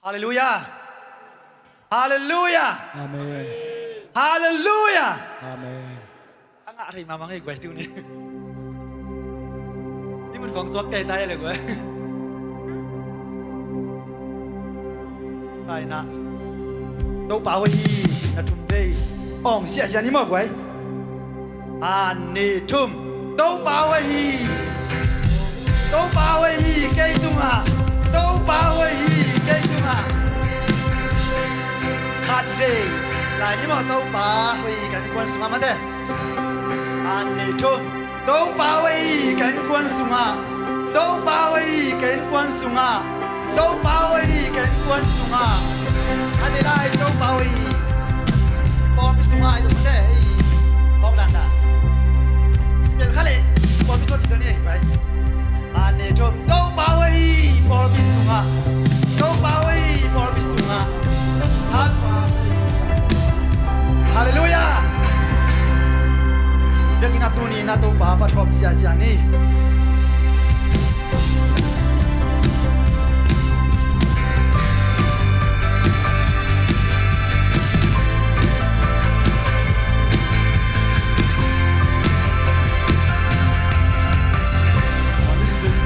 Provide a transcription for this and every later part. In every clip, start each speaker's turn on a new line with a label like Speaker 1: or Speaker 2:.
Speaker 1: Hallelujah. Hallelujah.
Speaker 2: Amen.
Speaker 1: Hallelujah.
Speaker 2: Amen.
Speaker 1: Ang ari mama ngay quay tiêu này. Nhưng mình còn xót cây tay là quay. Tại nè. Đâu bảo vậy chỉ là thùng dây. Ông sẽ ra những mà quay. Anh nè thùng. Đâu bảo vậy. Đâu bảo vậy cây tung à. Đâu bảo vậy cây tung à. Khát dây. Lại những mà đâu bảo vậy cảnh quan sum mà đây. Anh nè thùng. Đâu bảo vậy cảnh quan sum à. Đâu bảo vậy cảnh quan sum à. Đâu bảo vậy cảnh quan sum à. Anh lại đâu bảo vậy. Bỏ bị sum à rồi mà đây. Bỏ đàn đà. Bây giờ khá lệ. Bỏ bị số chỉ này vậy. Anh nè thùng. Đâu bảo vậy bỏ bị sum à. Đâu bảo vậy bỏ bị sum à. Hallelujah. Dengan natuni natu papa kom sia-sia ni. Sing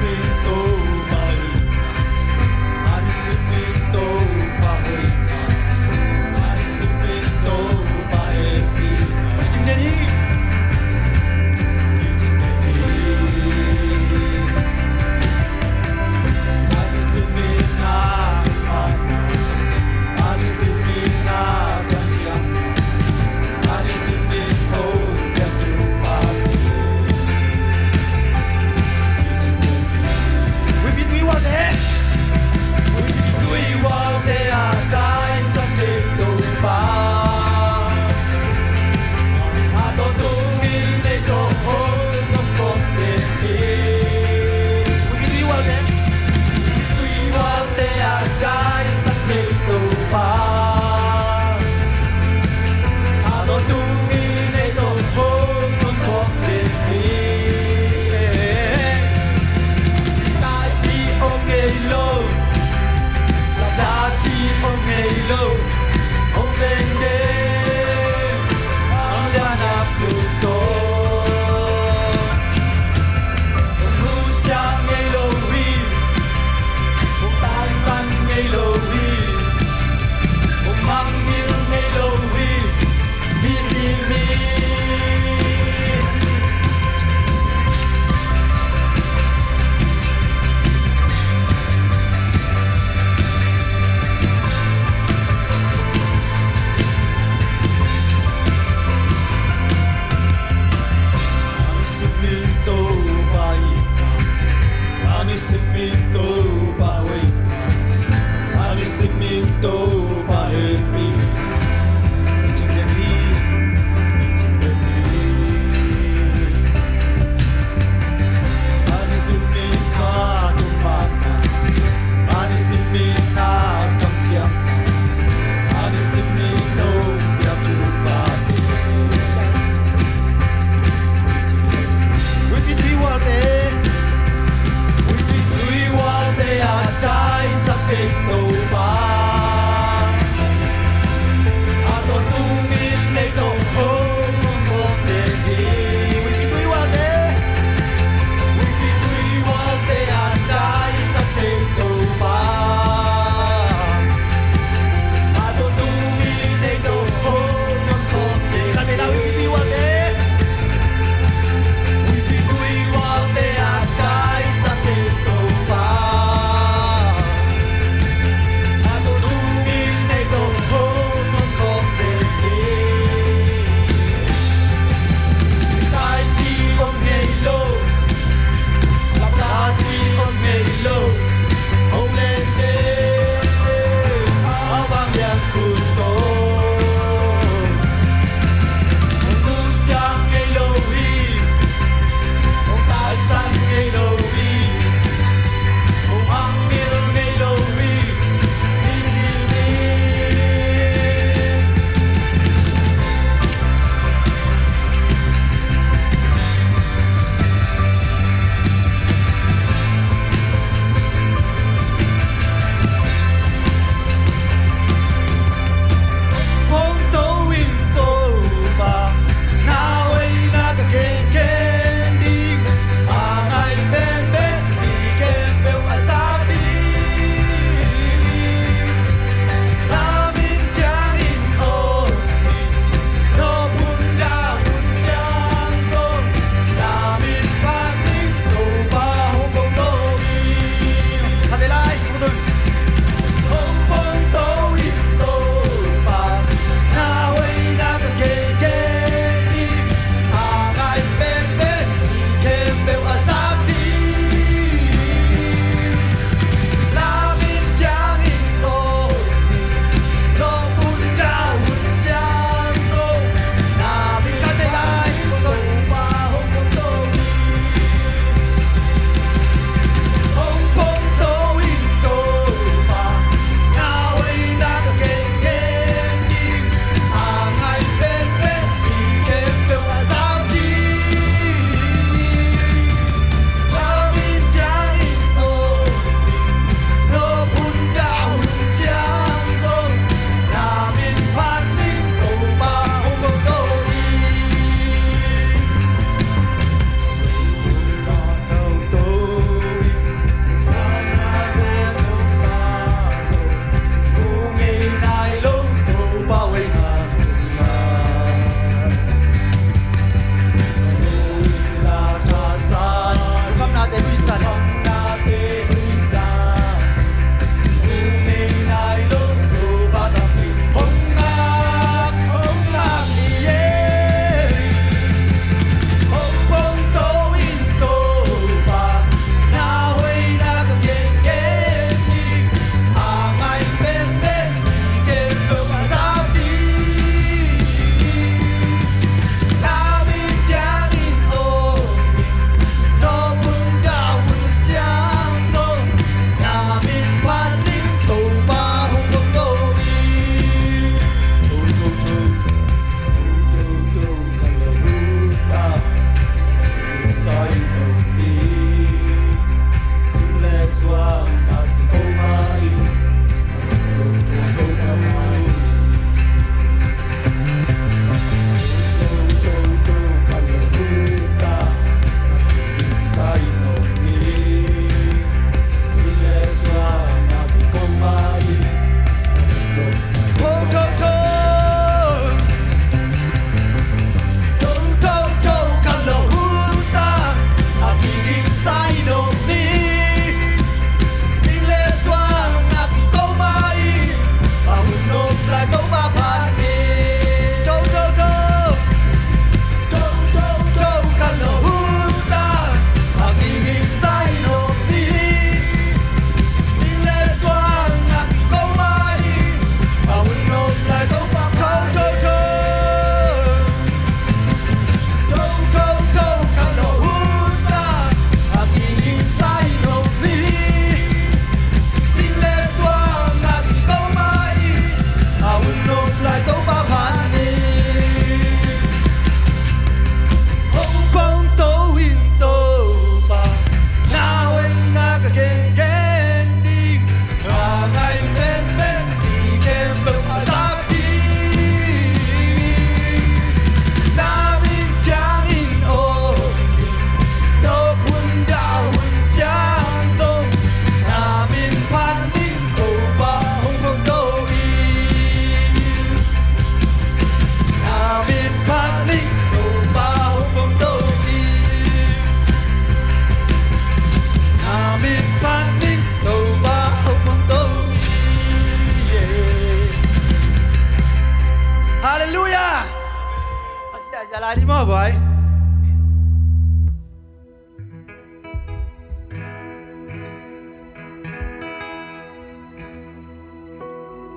Speaker 1: lại đi mà boy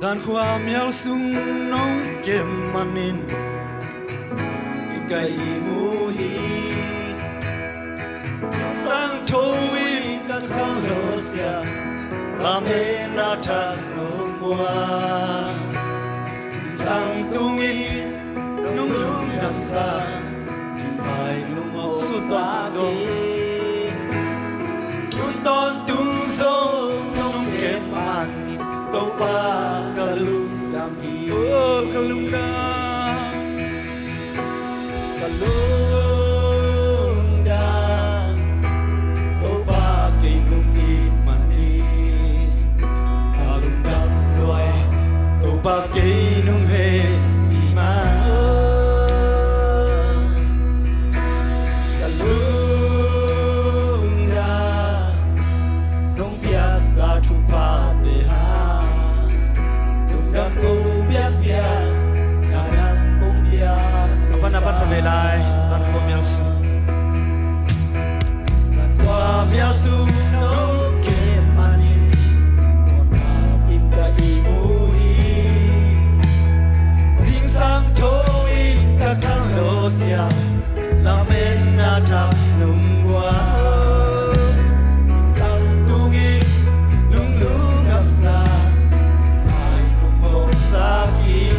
Speaker 1: dan khoa miel sung nong kem manin cái mù hi sang thôi các khang lô xia làm nên ra thang nông qua sang tung in nung lung đầm xa xin phải nung ngọc su xa go sun ton tung sâu nông kem man tàu ba kalung đam hi kalung đam kalung đam tàu ba cây lung in mani kalung đam đuôi tàu ba cây nung he ima kalung đam nông biasa tupa te ha nung đam cô biak biak nanang kong biak apa pembelai zan ko miasu zan kwa miasu no ke manin kota pinta imuri sing sang toin ka kan lo sia la men na tham nung wa sing sang tungi lung lung ngam sa sing ai nung hong sa ki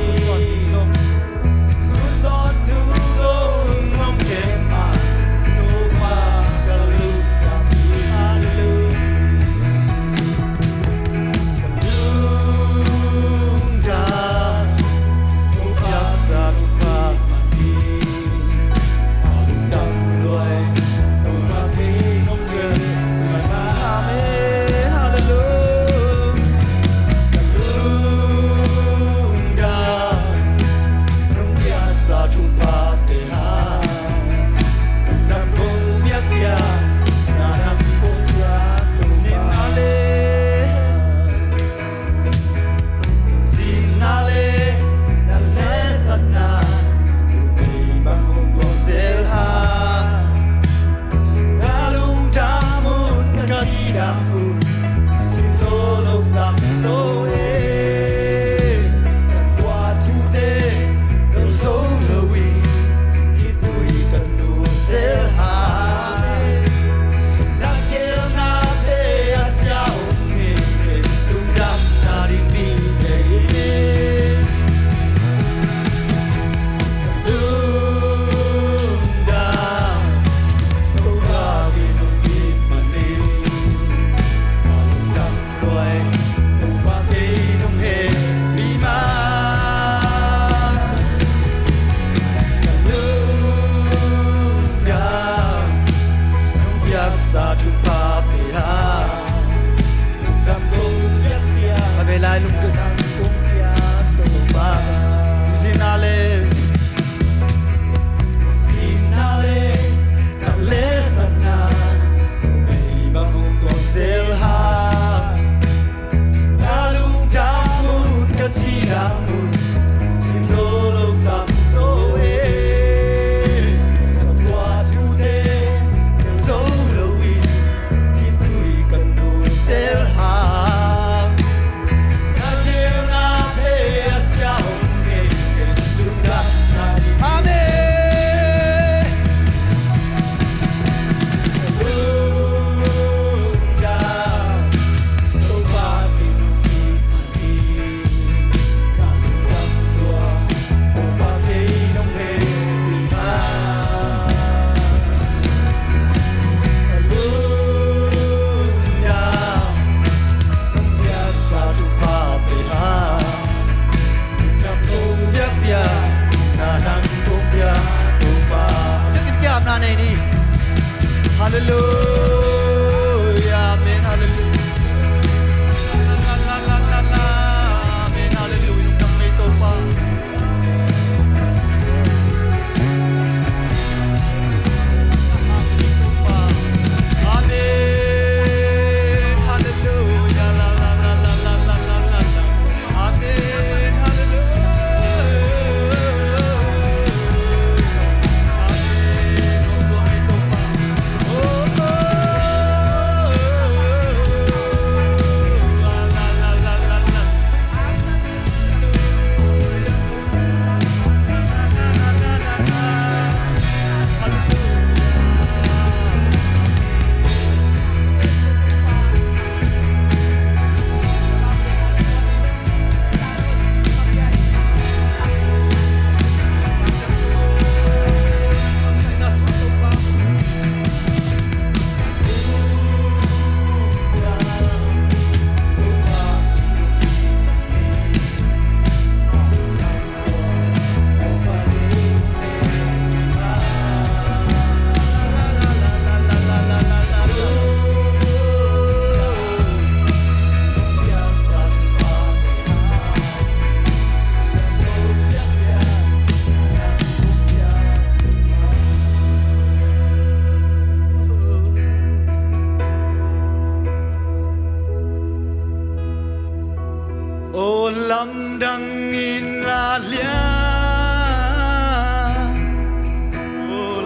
Speaker 1: lamdang inalia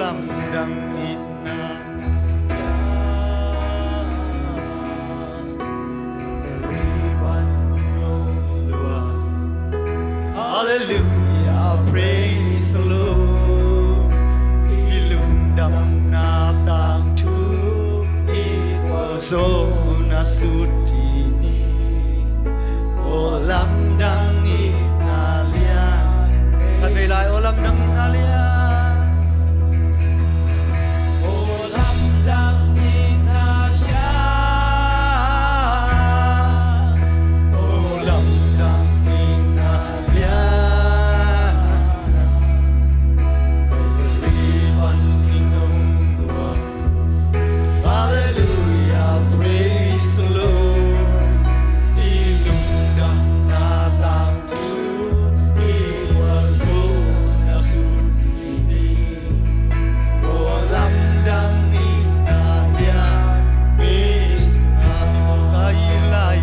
Speaker 1: lamdang inalia riban lua hallelujah praise the Lord ilundam natang tu zona sutini olam dang inalia katilay olam dang inalia olam dang inalia olam dang inalia riban inong hallelujah praise the Lord ilundam natang tu iwaso nasutini olam dang inalia misna kailay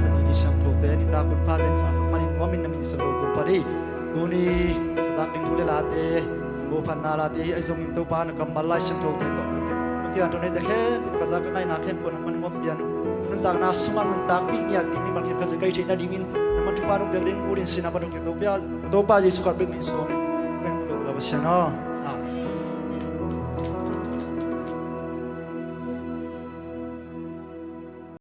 Speaker 1: สนินิชังโปรเตนิตาคุณพาเตนิอาสมานินวามินนามินสโลกุปารีดูนีจากดิ่งทุเลลาเตบูพันนาลาเตไอซงอินโตปานกัมบัลไลชังโปรเตตอกนุกิอันโตเนเตเข้กษัตริย์ไงนาเข้มคนมันมบเบียนนั่นตากนาสุมันตากปีเงียดดิมีมันเข้มกษัตริย์ไกเทน่าดิ่งอินมันทุบารุเบียดินอูรินสินาบารุเกโตเปียโตปาเยสุขัดเบมินโซเรนกุเบตกับเชนอ